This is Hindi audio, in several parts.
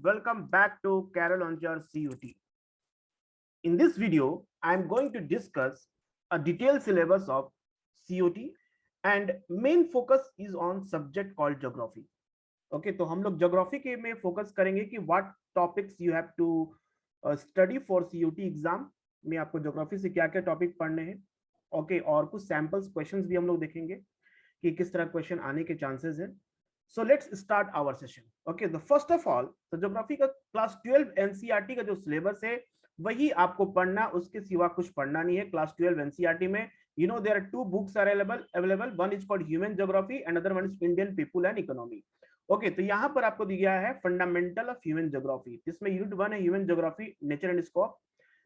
welcome back to Carol Launcher CUT. In this video, I am going to discuss a detailed syllabus of CUT and main focus is on subject called geography. Okay, तो हम लोग geography के में focus करेंगे कि what topics you have to study for CUT exam में आपको geography से क्या क्या topic पढ़ने हैं. Okay, और कुछ samples questions भी हम लोग देखेंगे कि किस तरह क्वेश्चन आने के चांसेस हैं. So let's start our session. Okay, the first of all, तो ज्योग्राफी का क्लास 12 एनसीईआरटी का जो सिलेबस है वही आपको पढ़ना, उसके सिवा कुछ पढ़ना नहीं है. क्लास 12 एनसीईआरटी में you know there are two books are available. One is called Human Geography, another one is Indian People and Economy. Okay, तो यहाँ पर आपको दिया गया है फंडामेंटल ऑफ ह्यूमन ज्योग्राफी, जिसमें यूनिट 1 है human geography nature and scope.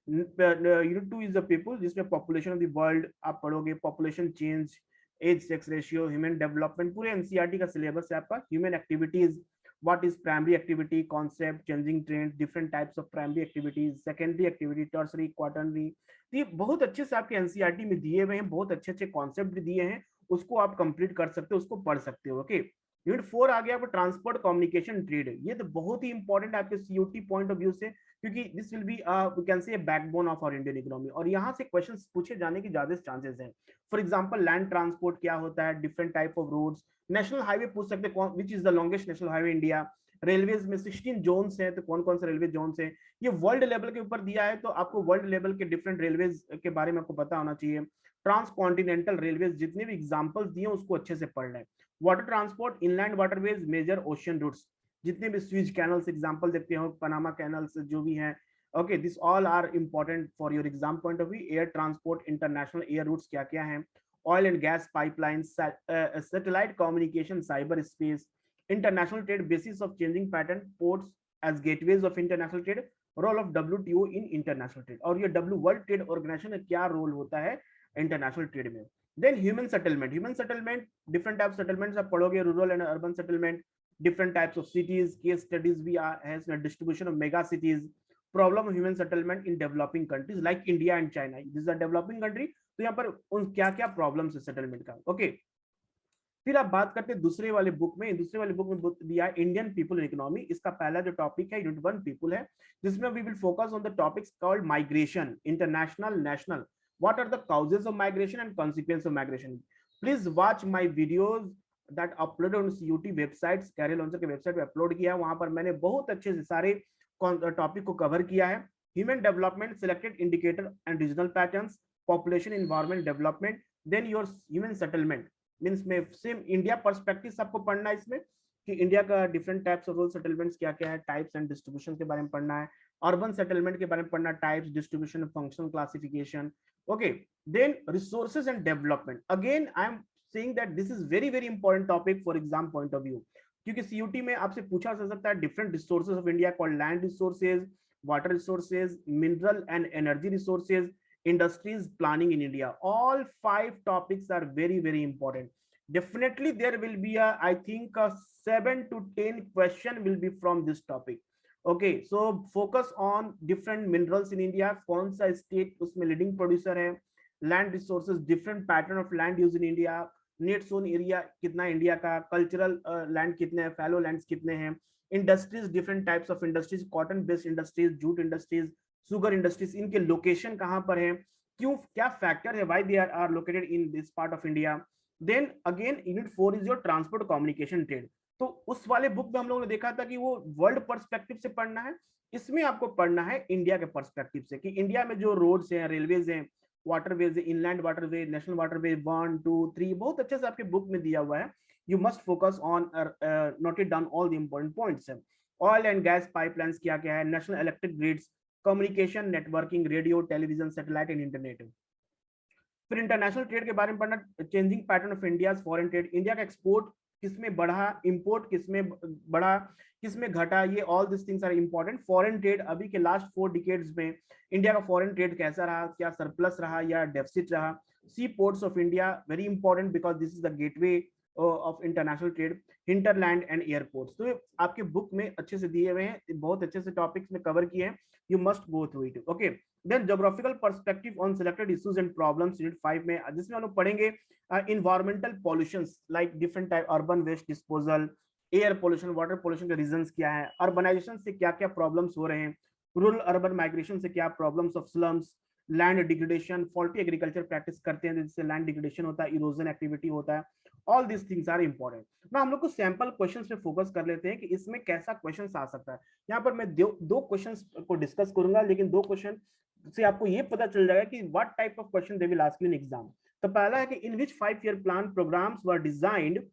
Unit 2 is the people, जिसमें पॉपुलेशन ऑफ द वर्ल्ड आप पढ़ोगे, population change, age sex ratio, human development. पूरे एनसीईआरटी का सिलेबस है आपका. Human activities, what is primary activity, concept, changing trend, different types of primary activities, secondary activity, tertiary, quaternary. तो ये बहुत अच्छे से आपके एनसीईआरटी में दिए हुए हैं, बहुत अच्छे अच्छे कॉन्सेप्ट भी दिए हैं, उसको आप कंप्लीट कर सकते हो, उसको पढ़ सकते हो. ओके, यूनिट 4 आ गया आपको ट्रांसपोर्ट, कम्युनिकेशन, ट्रेड. ये तो बहुत ही इंपॉर्टेंट है आपके सीयूटी पॉइंट ऑफ व्यू से, क्योंकि this will be we can say backbone of our Indian economy, और यहाँ से क्वेश्चंस पूछे जाने की ज्यादा चांसेस हैं. फॉर एग्जांपल लैंड ट्रांसपोर्ट क्या होता है, different type of roads, national highway पूछ सकते हैं, which is the longest national highway India. Railways में 16 जोन्स हैं, तो कौन कौन से रेलवे जोन्स हैं, ये वर्ल्ड लेवल के ऊपर दिया है, तो आपको वर्ल्ड लेवल के डिफरेंट रेलवेज के बारे में आपको पता होना चाहिए. ट्रांस कॉन्टिनेंटल रेलवेज, जितने भी एग्जांपल्स दिए उसको अच्छे से पढ़ लें. Water transport, inland waterways, major ocean routes, जितने भी स्विज कैनल्स एग्जांपल देखते हो, पनामा कैनल्स जो भी हैं. Okay, this all are important for your exam point of view. Air transport, international air routes क्या क्या हैं, oil and gas pipeline, satellite communication, cyber space, international trade, basis of changing pattern, ports as gateways of international trade, role of WTO in international trade, और ये W वर्ल्ड ट्रेड ऑर्गेनाइजेशन में क्या रोल होता है इंटरनेशनल ट्रेड में. Then human settlement, human settlement different type settlements आप पढ़ोगे, rural and urban settlement, different types of cities, case studies भी है इसमें, distribution of mega cities, problem of human settlement in developing countries like India and China, this are developing country, तो यहाँ पर उन क्या क्या प्रॉब्लम्स है सेटलमेंट का. ओके, फिर आप बात करते हैं दूसरे वाले बुक में. दूसरे वाले बुक में दिया है इंडियन पीपल एंड इकोनॉमी. इसका पहला जो टॉपिक है यूनिट 1 पीपल है, जिसमें we will focus on the topics called migration, international, national, what are the causes of migration and consequence of migration. Please watch my videos that uploaded on CUET websites, career launcher के वेबसाइट पे अपलोड किया है, वहां पर मैंने बहुत अच्छे से सारे टॉपिक को कवर किया है. Human development, selected indicator and regional patterns, population, environment, development. Then your human settlement means में सेम इंडिया पर्सपेक्टिव आपको पढ़ना है इसमें, कि इंडिया का different types of rural settlements क्या क्या है, टाइप्स एंड डिस्ट्रीब्यूशन के बारे में पढ़ना है. अर्बन सेटलमेंट के बारे में पढ़ना, types, distribution, functional classification. Okay, then resources and development. Again I am saying that this is very very important topic for exam point of view, क्योंकि सीयूटी में आपसे पूछा जा सकता है different resources of India called land resources, water resources, mineral and energy resources, industries, planning in India. All 5 topics are very very important. Definitely there will be a, I think a 7 to 10 question will be from this topic. Okay, so focus on different minerals in India, कौन सा state उसमें leading producer है, land resources, different pattern of land use in India, net zone area कितना इंडिया का, cultural land कितने हैं, fallow lands कितने हैं, industries, different types of industries, cotton based industries, jute industries, sugar industries, इनके लोकेशन कहां पर है, क्यों, क्या फैक्टर है, why they are located in this part of India. Then again unit 4 is your transport, communication, trade. तो उस वाले बुक में हम लोगों ने देखा था कि वो वर्ल्ड पर्सपेक्टिव से पढ़ना है, इसमें आपको पढ़ना है इंडिया के पर्सपेक्टिव से, कि इंडिया में जो रोड्स हैं, रेलवेज हैं, waterways, inland waterway, national waterway 1 2 3 बहुत अच्छे से आपके बुक में दिया हुआ है. You must focus on note it down all the important points. Oil and gas pipelines क्या क्या है, national electric grids, communication, networking, radio, television, satellite and internet. फिर इंटरनेशनल ट्रेड के बारे में पढ़ना, changing pattern of India foreign trade, India का एक्सपोर्ट किसमें बढ़ा, इंपोर्ट किसमें बढ़ा, किसमें घटा, ये all this things are important. Foreign trade, अभी के लास्ट 4 डिकेड्स में इंडिया का फॉरेन ट्रेड कैसा रहा, क्या सरप्लस रहा या डेफिसिट रहा. Sea ports of India very important because this is the gateway of international trade, hinterland and airports. तो आपके बुक में अच्छे से दिए हुए हैं, बहुत अच्छे से टॉपिक्स में कवर किए हैं, you must go through it. Okay, then geographical perspective on selected issues and problems, unit 5 में, जिसमें हम लोग पढ़ेंगे environmental pollutions like different type, urban waste disposal, air pollution, water pollution के रीजंस क्या है, अर्बनाइजेशन से क्या क्या प्रॉब्लम्स हो रहे हैं, रूरल अर्बन माइग्रेशन से क्या problems of slums, land degradation, faulty agriculture practice करते हैं जिससे लैंड डिग्रेडेशन होता है, इरोजन एक्टिविटी होता है, all this things are important. ना हम लोग को सैंपल क्वेश्चंस पे फोकस कर लेते हैं कि इसमें कैसा क्वेश्चंस आ सकता है। यहाँ पर मैं दो क्वेश्चंस को डिस्कस करूंगा, लेकिन दो क्वेश्चन से आपको ये पता चल जाएगा कि what type of question they will ask you in exam. तो पहला है कि in which 5 year plan programs were designed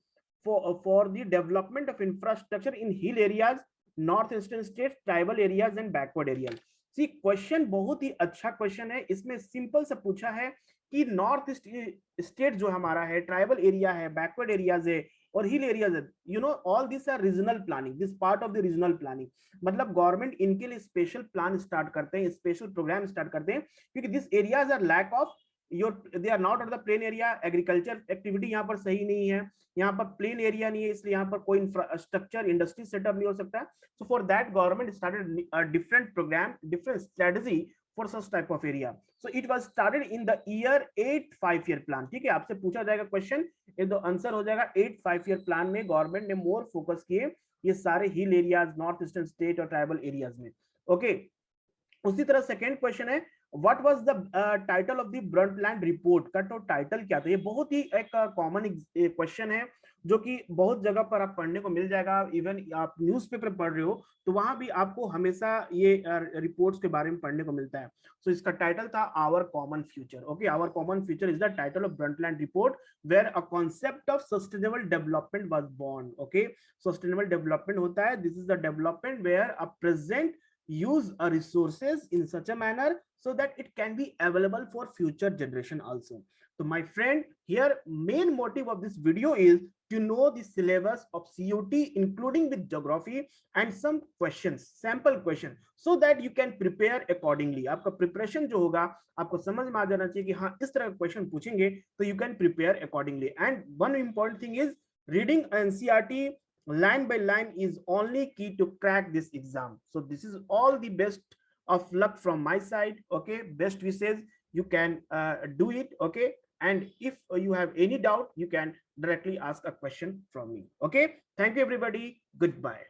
for the development of infrastructure in hill areas, northeastern states, tribal areas and backward areas। See question बहुत ही अच्छा क्वेश्चन है। इसमें सिंपल से पूछा है कि नॉर्थ ईस्ट स्टेट जो हमारा है, ट्राइबल एरिया है, बैकवर्ड एरियाज है और हिल एरियाज है, you know all this are regional planning, this part of the regional planning. मतलब गवर्नमेंट इनके लिए स्पेशल प्लान स्टार्ट करते हैं, स्पेशल प्रोग्राम स्टार्ट करते हैं, क्योंकि this areas are lack of they are not on the plain area, agriculture activity यहाँ पर सही नहीं है, यहाँ पर प्लेन एरिया नहीं है, इसलिए यहाँ पर कोई इंफ्रास्ट्रक्चर इंडस्ट्री सेटअप नहीं हो सकता। So for that government started a different program, different strategy for such type of area. So it was started in the year 8 5 year plan. ठीक है, आपसे पूछा जाएगा क्वेश्चन, ये तो आंसर हो जाएगा 8 5 year प्लान में गवर्नमेंट ने मोर फोकस किए ये सारे हिल एरियाज, नॉर्थ ईस्टर्न स्टेट और ट्राइबल एरियाज में। ओके, उसी तरह सेकेंड क्वेश्चन है what was the title of the Brundtland report का तो टाइटल क्या था। ये बहुत ही एक कॉमन क्वेश्चन है जो कि बहुत जगह पर आप पढ़ने को मिल जाएगा। इवन आप न्यूज़पेपर पढ़ रहे हो तो वहां भी आपको हमेशा ये रिपोर्ट्स के बारे में पढ़ने को मिलता है। सो इसका टाइटल था our common future. Okay, our common future is the title of Brundtland report where a concept of sustainable development was born. Okay, sustainable development होता है, this is the development where a present use a resources in such a manner so that it can be available for future generation also. So my friend, here main motive of this video is to know the syllabus of COT including with geography and some questions, sample question, so that you can prepare accordingly। आपका preparation जो होगा आपको समझ में आ जाना चाहिए कि हाँ इस तरह का क्वेश्चन पूछेंगे तो you can prepare accordingly। And one important thing is reading NCERT line by line is only key to crack this exam। So this is all the best of luck from my side। Okay, best wishes, you can do it। Okay, and if you have any doubt you can directly ask a question from me। Okay, thank you everybody, goodbye।